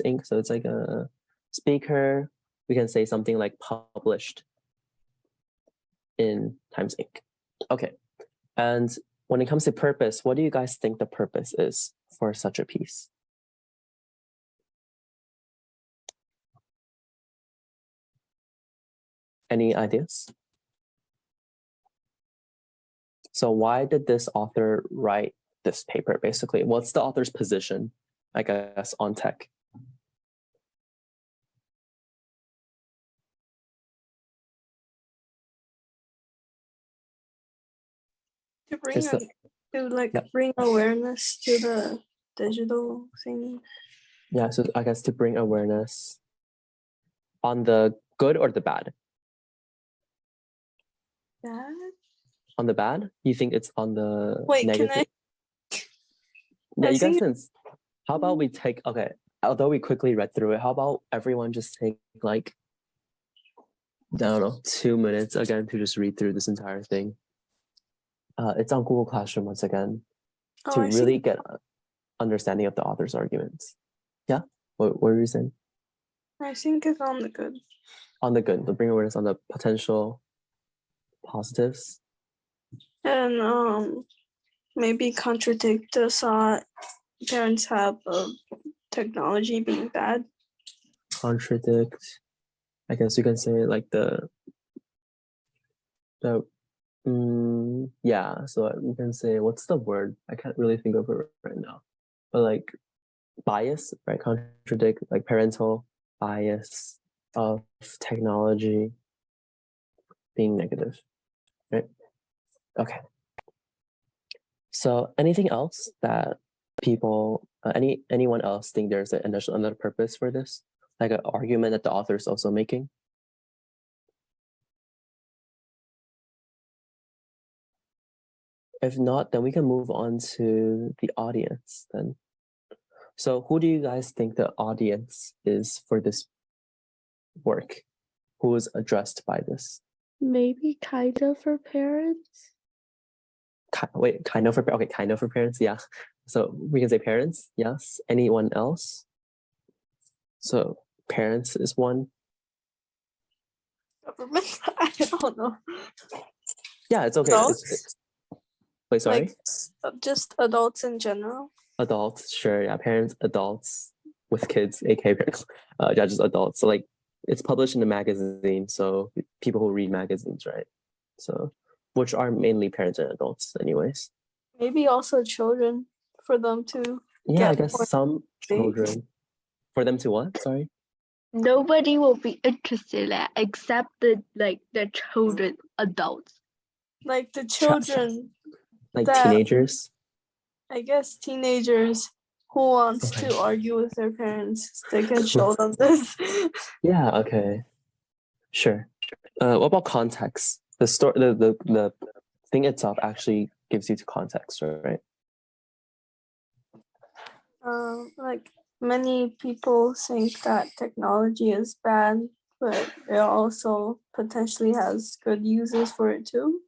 Inc. So it's like a speaker. We can say something like published in Times Inc. Okay. And when it comes to purpose, what do you guys think the purpose is for such a piece? Any ideas? So why did this author write this paper, basically? What's the author's position, I guess, on tech? To bring awareness to the digital thing. Yeah, so I guess to bring awareness on the good or the bad? Bad? On the bad? You think it's on the negative? Can I? Yeah, you guys can. How about we take, okay, although we quickly read through it, how about everyone just take like, I don't know, 2 minutes again to just read through this entire thing. It's on Google Classroom once again to really get understanding of the author's arguments. Yeah, what were you saying? I think it's on the good. On the good, to bring awareness on the potential positives. And maybe contradict the thought parents have of technology being bad. Contradict, I guess you can say like yeah, so we can say, what's the word? I can't really think of it right now. But like bias, right? Contradict like parental bias of technology being negative, right? Okay. So anything else that people, anyone else think there's another purpose for this? Like an argument that the author is also making? If not, then we can move on to the audience then. So who do you guys think the audience is for this work? Who is addressed by this? Maybe kind of for parents. Kind of for parents, yeah. So we can say parents, yes. Anyone else? So parents is one. Government? I don't know. Yeah, it's okay. Wait, sorry? Like, just adults in general. Adults, sure, yeah. Parents, adults with kids, aka parents. Yeah, just adults. So like it's published in a magazine, so people who read magazines, right? So which are mainly parents and adults anyways. Maybe also children, for them to I guess some children. For them to what? Sorry? Nobody will be interested in that except the children, adults. Like the children. Like teenagers? I guess teenagers who wants to argue with their parents, they can show them this. Yeah, okay. Sure. What about context? The story, the thing itself actually gives you context, right? Like many people think that technology is bad, but it also potentially has good uses for it too.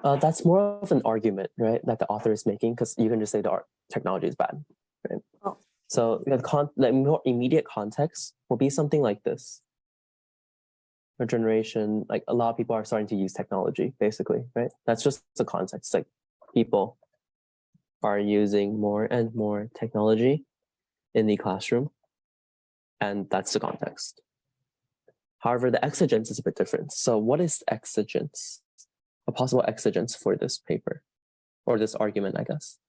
That's more of an argument, right, that the author is making, because you can just say the technology is bad, right? Oh. So the more immediate context will be something like this. Our generation, like a lot of people are starting to use technology, basically, right? That's just the context. Like people are using more and more technology in the classroom, and that's the context. However, the exigence is a bit different. So what is exigence? A possible exigence for this paper or this argument, I guess.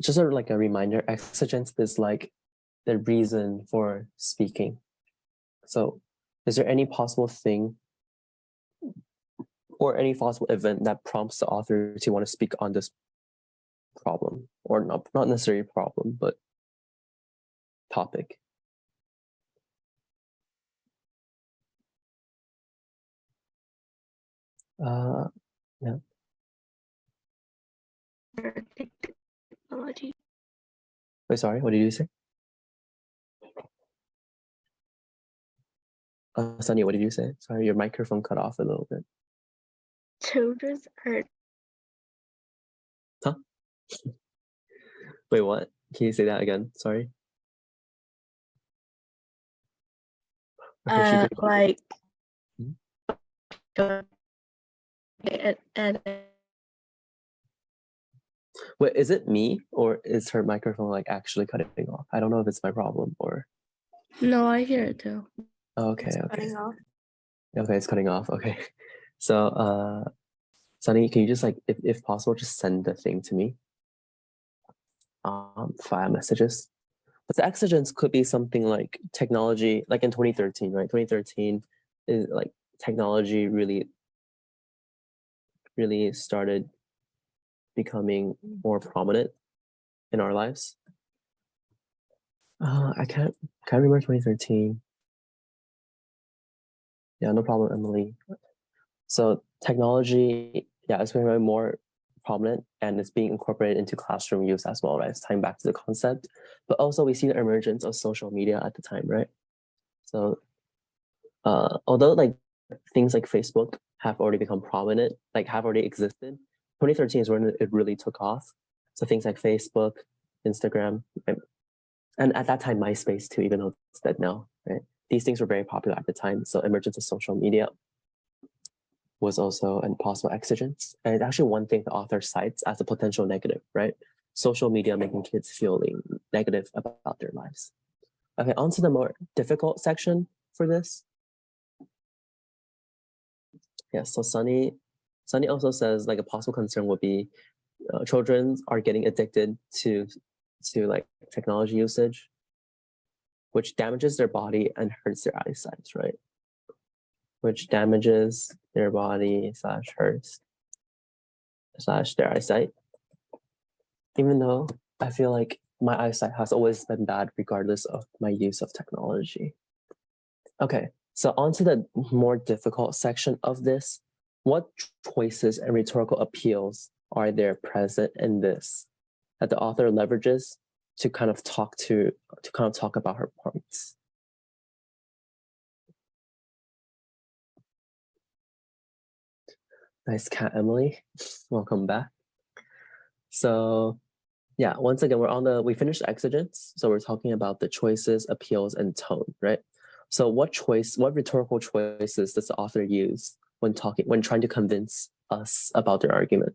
Just like a reminder, exigence is like the reason for speaking. So is there any possible thing or any possible event that prompts the author to want to speak on this problem, or not necessarily problem, but topic? Yeah. Technology. Wait, sorry, what did you say? Sunny, what did you say? Sorry, your microphone cut off a little bit. Children are. Huh? Wait, what? Can you say that again? Sorry. Okay, Like Hmm? and Wait, is it me or is her microphone like actually cutting off? I don't know if it's my problem or. no, I hear it too. Okay, It's okay. cutting off. Okay, it's cutting off. Okay. So, Sunny, can you just like, if possible, just send the thing to me via messages. But the exigence could be something like technology, like in 2013, right? 2013 is like technology really started becoming more prominent in our lives. I can't remember 2013. Yeah, no problem, Emily. So technology, yeah, it's becoming more prominent and it's being incorporated into classroom use as well, right? It's tying back to the concept. But also we see the emergence of social media at the time, right? So although like things like Facebook have already become prominent, like have already existed, 2013 is when it really took off. So things like Facebook, Instagram, right? And at that time, MySpace too, even though it's dead now, right? These things were very popular at the time. So emergence of social media was also a possible exigence. And it's actually one thing the author cites as a potential negative, right? Social media making kids feeling negative about their lives. Okay, on to the more difficult section for this. Yes, so Sunny also says like a possible concern would be children are getting addicted to like technology usage, which damages their body and hurts their eyesight, right? Which damages their body / hurts / their eyesight. Even though I feel like my eyesight has always been bad regardless of my use of technology. Okay, so on to the more difficult section of this. What choices and rhetorical appeals are there present in this that the author leverages to kind of talk about her points? Nice cat, Emily. Welcome back. So yeah, once again, we finished the exigence. So we're talking about the choices, appeals, and tone, right? So what rhetorical choices does the author use when trying to convince us about their argument?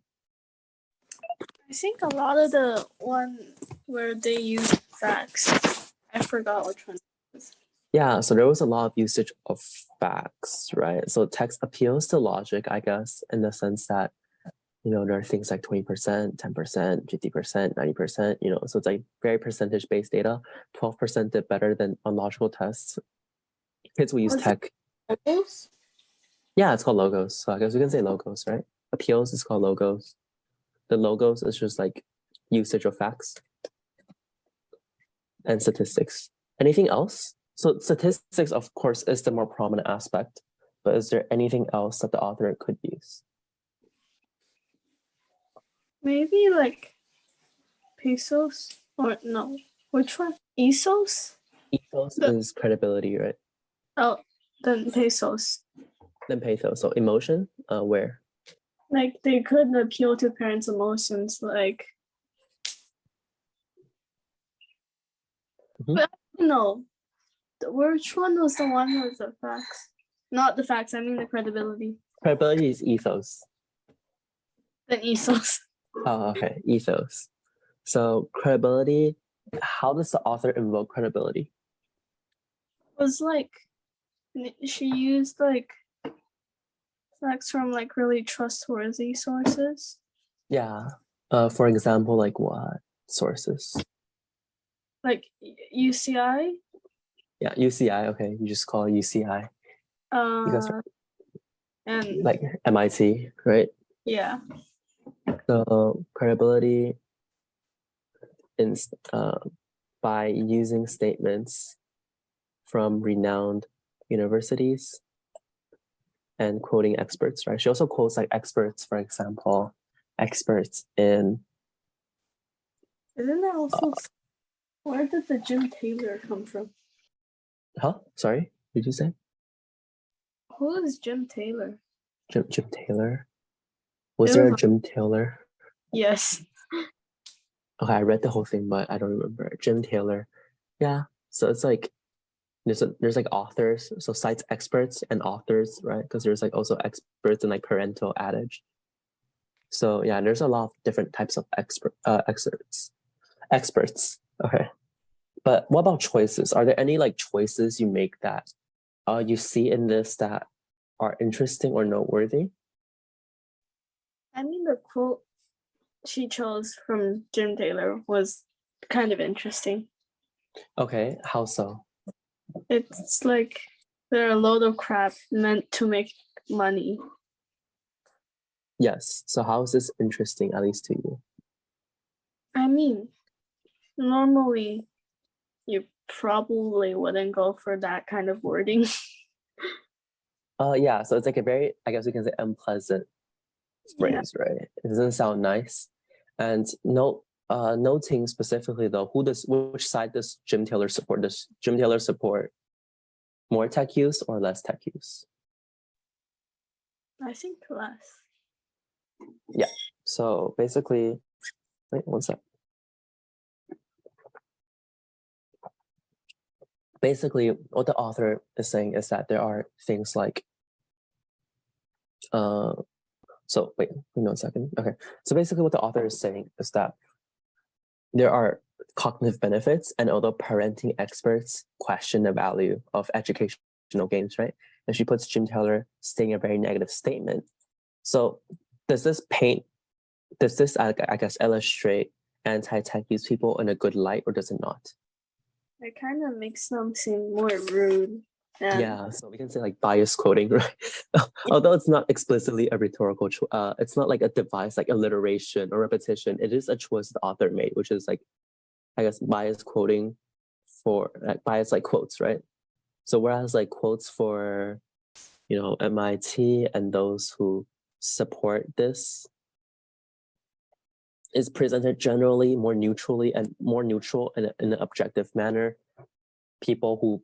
I think a lot of the one where they use facts. I forgot which one. Yeah, so there was a lot of usage of facts, right? So text appeals to logic, I guess, in the sense that, there are things like 20%, 10%, 50%, 90%, so it's like very percentage-based data. 12% did better than on logical tests. Kids will use tech. Logos? Yeah, it's called logos. So I guess we can say logos, right? Appeals is called logos. The logos is just like usage of facts and statistics. Anything else? So statistics, of course, is the more prominent aspect, but is there anything else that the author could use? Maybe like pesos or no? Which one? Esos? Ethos is credibility, right? Oh, then pesos. Then pathos. So emotion, where? Like they could appeal to parents' emotions, like. Mhm. But I don't know. Which one was the one with the facts? Not the facts, I mean the credibility. Credibility is ethos. Then Esos. Oh, okay, ethos. So credibility, how does the author invoke credibility? Was like, she used like facts from like really trustworthy sources. Yeah. For example, like what sources? Like UCI. Yeah, UCI. Okay, you just call it UCI. And like MIT, right? yeah. So credibility in by using statements from renowned universities and quoting experts, right? She also quotes like experts, for example, experts in. Isn't that also? Where did the Jim Taylor come from? Huh? Sorry, did you say? Who is Jim Taylor? Jim Taylor? Was there a Jim Taylor? Yes. Okay, I read the whole thing, but I don't remember. Jim Taylor. Yeah. So it's like there's like authors, so cites experts and authors, right? Because there's like also experts in like parental adage. So yeah, there's a lot of different types of experts. Okay. But what about choices? Are there any like choices you make that you see in this that are interesting or noteworthy? I mean, the quote she chose from Jim Taylor was kind of interesting. Okay, how so? It's like they're a load of crap meant to make money. Yes. So how is this interesting, at least to you? I mean, normally you probably wouldn't go for that kind of wording. Yeah, so it's like a very, I guess we can say, unpleasant phrase, right? It doesn't sound nice. And noting specifically though, which side does Jim Taylor support? Does Jim Taylor support more tech use or less tech use? I think less. Yeah. So basically, wait one sec. Basically, what the author is saying is that there are things like, so wait, give me 1 second. Okay. So basically what the author is saying is that there are cognitive benefits, and although parenting experts question the value of educational games, right? And she puts Jim Taylor saying a very negative statement. So does this, I guess, illustrate anti-tech use people in a good light, or does it not? It kind of makes them seem more rude. Yeah, so we can say like bias quoting, right? Although it's not explicitly a rhetorical, it's not like a device like alliteration or repetition. It is a choice the author made, which is like, I guess, bias quoting for like bias like quotes, right? So whereas like quotes for, MIT and those who support this is presented generally more neutrally and more neutral in an objective manner. People who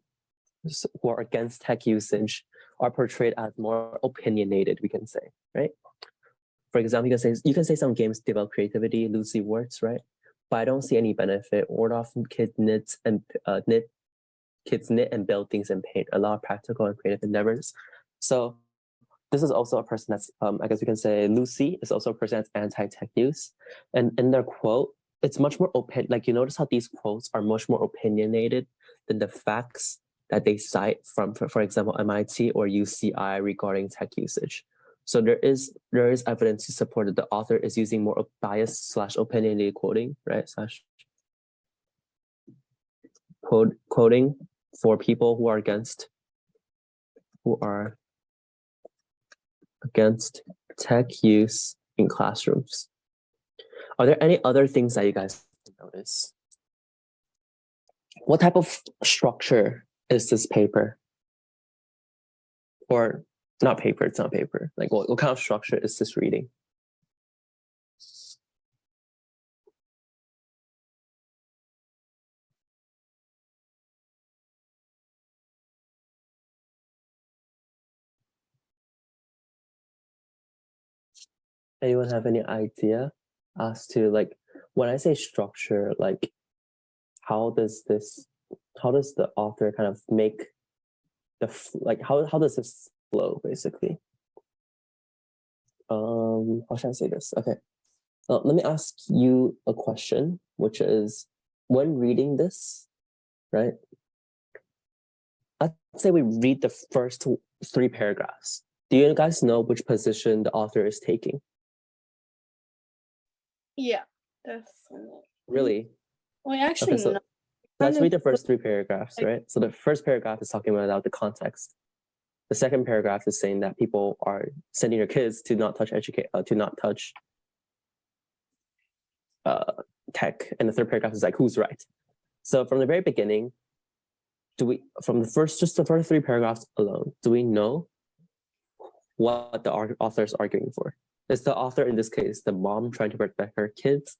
are against tech usage are portrayed as more opinionated, we can say, right? For example, you can say some games develop creativity, loosely words, right? But I don't see any benefit. Ward-off kids knit and build things and paint, a lot of practical and creative endeavors. So this is also a person that's, I guess we can say Lucy is also a person that's anti-tech use. And in their quote, it's much more open. Like you notice how these quotes are much more opinionated than the facts that they cite from, for example, MIT or UCI regarding tech usage. So there is evidence to support that the author is using more bias/opinionated quoting, right? Quoting for people who are against tech use in classrooms. Are there any other things that you guys notice? What type of structure is this paper? Or not paper, it's not paper. Like what kind of structure is this reading? Anyone have any idea as to like, when I say structure, like how does the author kind of make how does this flow basically? How should I say this? Okay. Let me ask you a question, which is, when reading this, right? Let's say we read the first 3 paragraphs. Do you guys know which position the author is taking? Yeah, definitely. Really? Well, actually, Okay, so no. let's read the first 3 paragraphs, right? So the first paragraph is talking about the context. The second paragraph is saying that people are sending their kids to not touch tech, and the third paragraph is like, who's right? So from the very beginning, from the first 3 paragraphs alone, do we know what the author is arguing for? Is the author, in this case, the mom trying to protect her kids,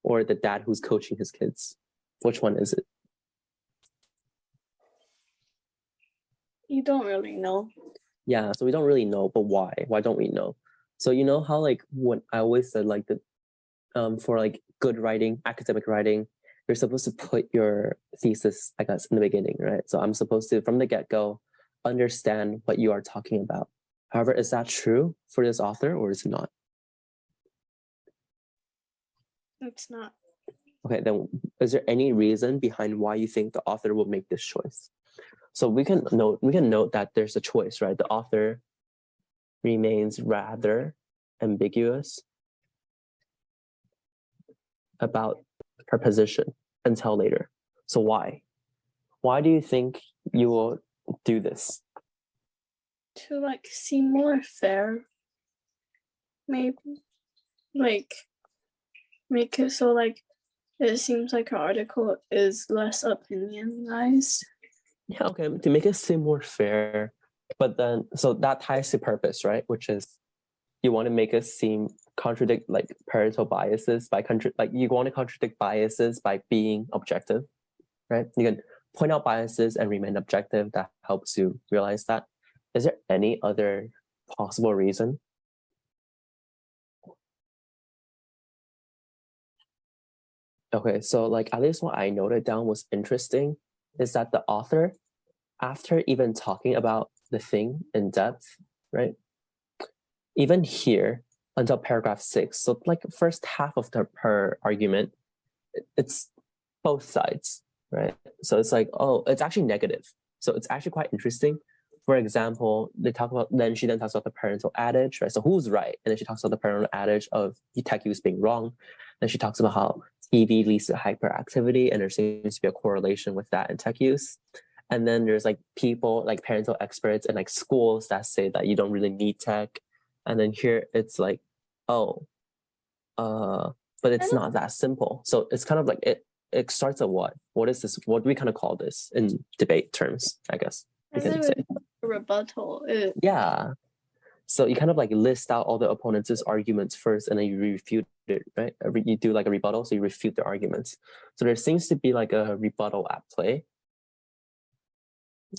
or the dad who's coaching his kids? Which one is it? You don't really know. Yeah, so we don't really know, but why? Why don't we know? So you know how like when I always said like for like good writing, academic writing, you're supposed to put your thesis, I guess, in the beginning, right? So I'm supposed to, from the get-go, understand what you are talking about. However, is that true for this author or is it not? It's not. Okay, then is there any reason behind why you think the author will make this choice? So we can note that there's a choice, right? The author remains rather ambiguous about her position until later. So why? Why do you think you will do this? To like seem more fair, maybe, like make it so like it seems like her article is less opinionized. Yeah, okay, to make it seem more fair, but then so that ties to purpose, right? Which is you want to make it seem contradict like parental biases by like you want to contradict biases by being objective, right? You can point out biases and remain objective. That helps you realize that. Is there any other possible reason? Okay, so like at least what I noted down was interesting is that the author, after even talking about the thing in depth, right? Even here until paragraph 6, so like first half of her argument, it's both sides, right? So it's like, oh, it's actually negative. So it's actually quite interesting. For example, she then talks about the parental adage, right? So who's right? And then she talks about the parental adage of tech use being wrong. Then she talks about how TV leads to hyperactivity, and there seems to be a correlation with that in tech use. And then there's like people, like parental experts and like schools that say that you don't really need tech. And then here it's like, oh, but it's not that simple. So it's kind of like it starts at what? What is this? What do we kind of call this in debate terms, I guess? You can say. A rebuttal. Yeah. So you kind of like list out all the opponents' arguments first, and then you refute it, right? You do like a rebuttal, so you refute their arguments. So there seems to be like a rebuttal at play.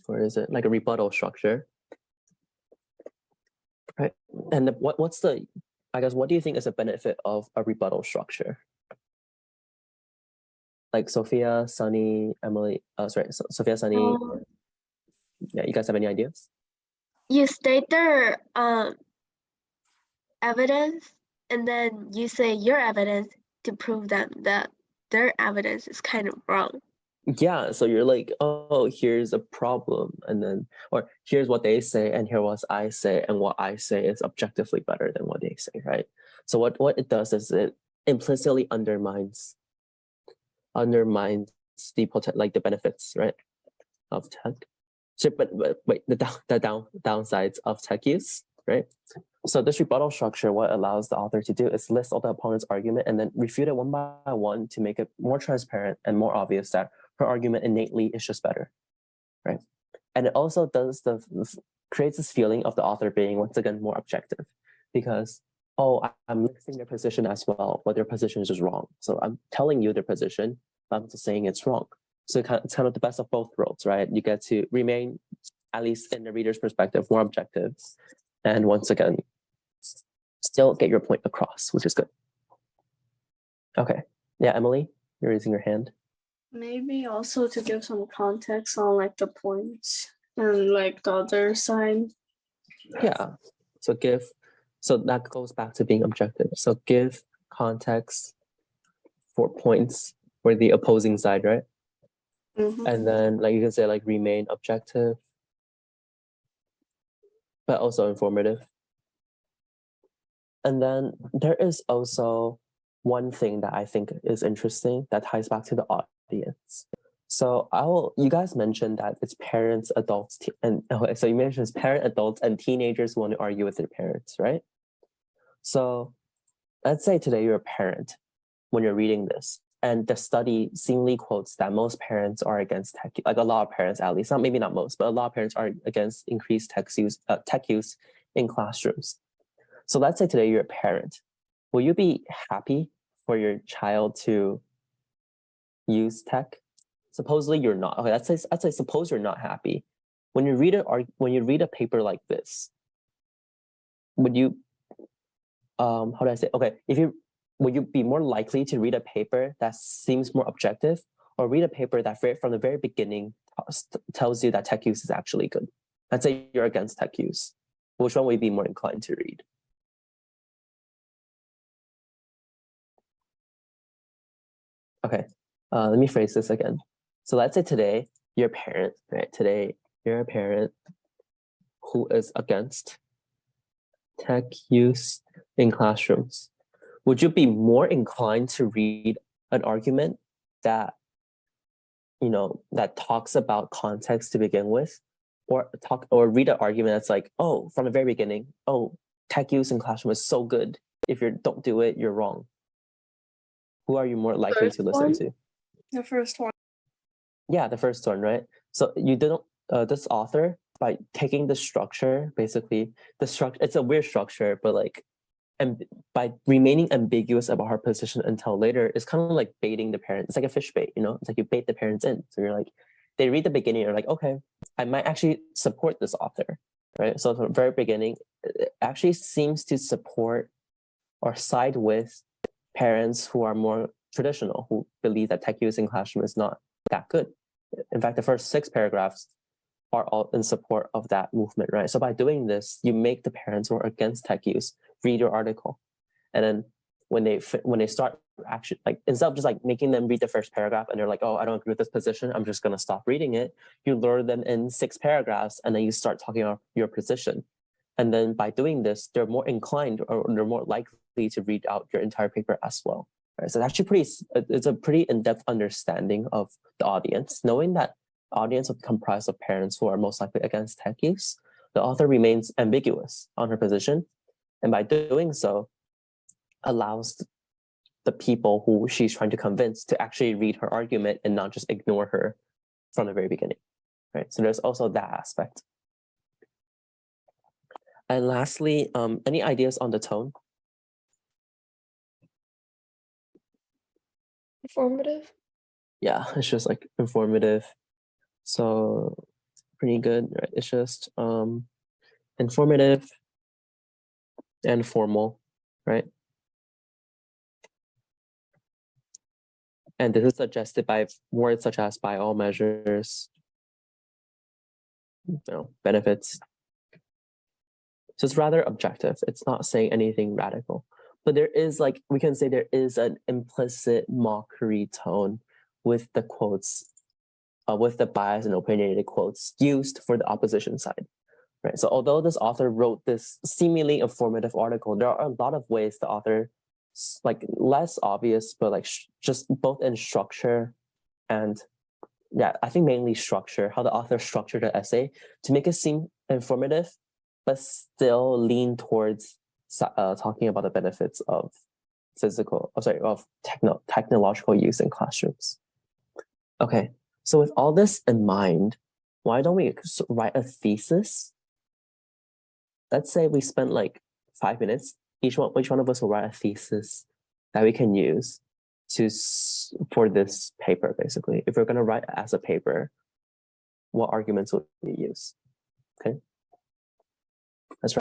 Or is it like a rebuttal structure? Right. And what's the, I guess, what do you think is a benefit of a rebuttal structure? Like Sophia, Sunny, Emily, Sophia, Sunny. Yeah, you guys have any ideas? You state their evidence, and then you say your evidence to prove them that their evidence is kind of wrong. Yeah, so you're like, oh, here's a problem, and then, or here's what they say, and here what I say, and what I say is objectively better than what they say, right? So what it does is it implicitly undermines the benefits, right, of tech. So, but wait, the downsides of tech use, right? So this rebuttal structure, what allows the author to do is list all the opponent's argument and then refute it one by one to make it more transparent and more obvious that her argument innately is just better, right? And it also creates this feeling of the author being, once again, more objective, because, oh, I'm listing their position as well, but their position is just wrong. So I'm telling you their position, but I'm just saying it's wrong. So it's kind of the best of both worlds, right? You get to remain, at least in the reader's perspective, more objective. And once again, still get your point across, which is good. Okay. Yeah, Emily, you're raising your hand. Maybe also to give some context on like the points and like the other side. Yeah. So that goes back to being objective. So give context for points for the opposing side, right? Mm-hmm. And then like you can say like remain objective, but also informative. And then there is also one thing that I think is interesting that ties back to the audience. So you guys mentioned that it's parents, adults, so you mentioned it's parent, adults, and teenagers who want to argue with their parents, right? So let's say today you're a parent when you're reading this, and the study seemingly quotes that most parents are against tech, like a lot of parents at least, maybe not most, but a lot of parents are against increased tech use in classrooms. So let's say today you're a parent. Will you be happy for your child to use tech? Supposedly you're not. Okay, let's say suppose you're not happy. When you read a paper like this, would you how do I say? Okay, if you would you be more likely to read a paper that seems more objective, or read a paper that from the very beginning tells you that tech use is actually good? Let's say you're against tech use. Which one would you be more inclined to read? Okay, let me phrase this again. So let's say today you're a parent, right? Today you're a parent who is against tech use in classrooms. Would you be more inclined to read an argument that, that talks about context to begin with, or read an argument that's like, oh, from the very beginning, oh, tech use in classroom is so good. If you don't do it, you're wrong. Who are you more likely to listen to? The first one. Yeah, the first one, right? So you didn't, this author, by taking the structure, basically, it's a weird structure, but like, and by remaining ambiguous about her position until later, it's kind of like baiting the parents. It's like a fish bait, It's like you bait the parents in. So you're like, they read the beginning, you're like, okay, I might actually support this author, right? So from the very beginning, it actually seems to support or side with parents who are more traditional, who believe that tech use in classroom is not that good. In fact, the first 6 paragraphs are all in support of that movement, right? So by doing this, you make the parents who are against tech use read your article. And then when they start actually, like, instead of just like making them read the first paragraph and they're like, oh, I don't agree with this position, I'm just gonna stop reading it, you lure them in 6 paragraphs and then you start talking about your position. And then by doing this, they're more inclined, or they're more likely to read out your entire paper as well. Right? So it's actually it's a pretty in-depth understanding of the audience. Knowing that audience will comprise of parents who are most likely against tech use, the author remains ambiguous on her position. And by doing so, allows the people who she's trying to convince to actually read her argument and not just ignore her from the very beginning. Right? So there's also that aspect. And lastly, any ideas on the tone? Informative. Yeah, it's just like informative. So pretty good, right? It's just informative and formal, right? And this is suggested by words such as by all measures, benefits. So it's rather objective. It's not saying anything radical. But there is, like, we can say there is an implicit mockery tone with the quotes, with the biased and opinionated quotes used for the opposition side, right? So although this author wrote this seemingly informative article, there are a lot of ways the author, like, less obvious, but like just both in structure and, yeah, I think mainly structure, how the author structured the essay to make it seem informative, but still lean towards talking about the benefits of technological use in classrooms. Okay, so with all this in mind, why don't we write a thesis? Let's say we spent like 5 minutes. Each one of us will write a thesis that we can use for this paper, basically. If we're going to write as a paper, what arguments would we use? Okay.